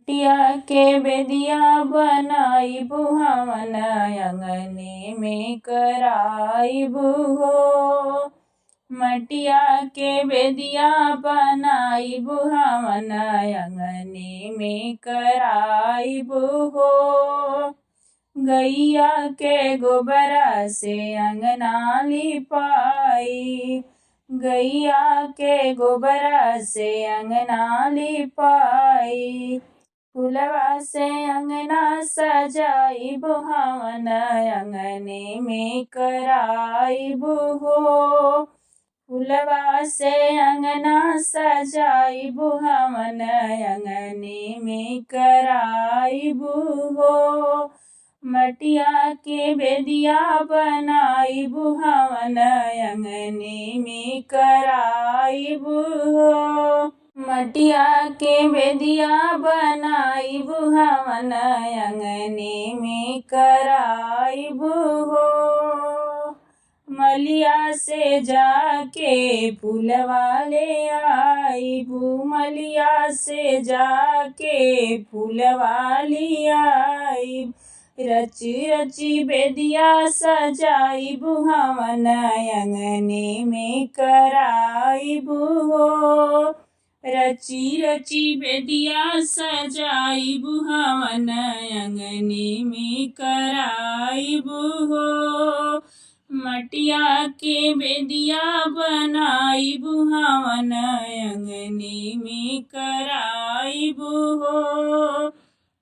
मटिया के बेदिया बनाइबु हमन अंगने में कराइबु हो। मटिया के बेदिया बनाइबु हमन अंगने में कराइबु हो। गैया के गोबरा से अंगना लिपाई, गैया के गोबरा से अंगना लिपाई। फुलवा से अंगना सजाइबु हमन अंगने में कराइबु हो। फुलवा से अंगना सजाइबु हमन अंगने में कराइबु हो। मटिया के बेदिया बनाइबु हमन अंगने में कराइबु हो। मटिया के बेदिया बनाइबु हमन अंगने में कराइबु हो। मलिया से जाके फूलवा ले आइबु, मलिया से जाके फूलवा ले आइबु। रची रची बेदिया सजाइबु हमन अंगने में कराइबु हो। रची रची बेदिया सजाइबु हमन अंगने में कराइबु हो। मटिया के बेदिया बनाइबु हमन अंगने में कराइबु हो।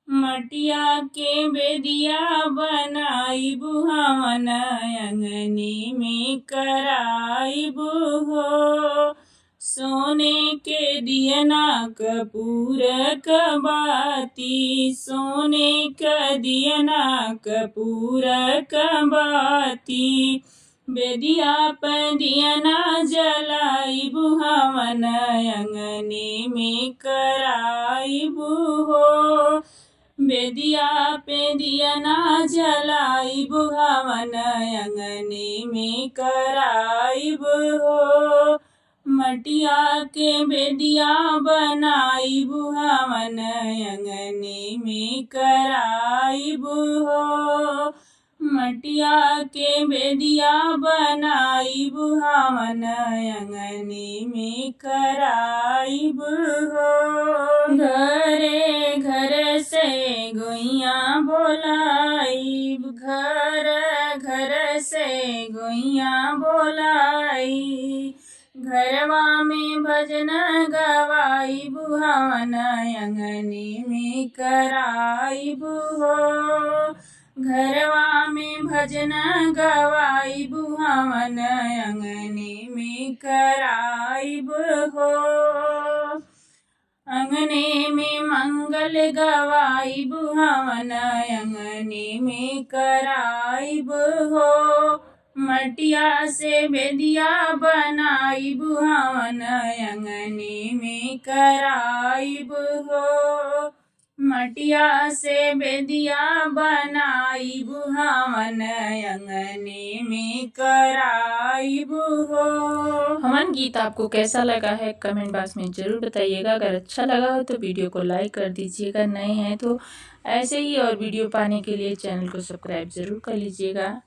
मटिया के बेदिया बनाइबु हमन अंगने में कराइबु हो। सोने के दियना कपूर क बाती, सोने क दियना कपूर क बाती। बेदिया पे दियना जलाइबु हमन अंगने में कराइबु हो। बेदिया पे दियना जलाइबु हमन अंगने में कराइबु हो। मटिया के बेदिया बनाइबु हमन अंगने में कराइबु हो। मटिया के बेदिया बनाइबु हमन अंगने में कराइबु हो। घरे घर से गोइया बोलाइब, घर घर से गोइया बोलाई। घरवा में भजन गवाइबु हमन अंगने में कराइबु हो। घरवा में भजन गवाइबु हमन अंगने में कराइबु हो। अंगने में मंगल गवाइबु हमन अंगने में कराइबु हो। मटिया से बेदिया बनाइबु हमन अंगने में कराइबु हो। मटिया से बेदिया बनाइबु हमन अंगने में कराइबु हो। हमारा गीत आपको कैसा लगा है कमेंट बॉक्स में ज़रूर बताइएगा। अगर अच्छा लगा हो तो वीडियो को लाइक कर दीजिएगा, नए हैं तो ऐसे ही और वीडियो पाने के लिए चैनल को सब्सक्राइब ज़रूर कर लीजिएगा।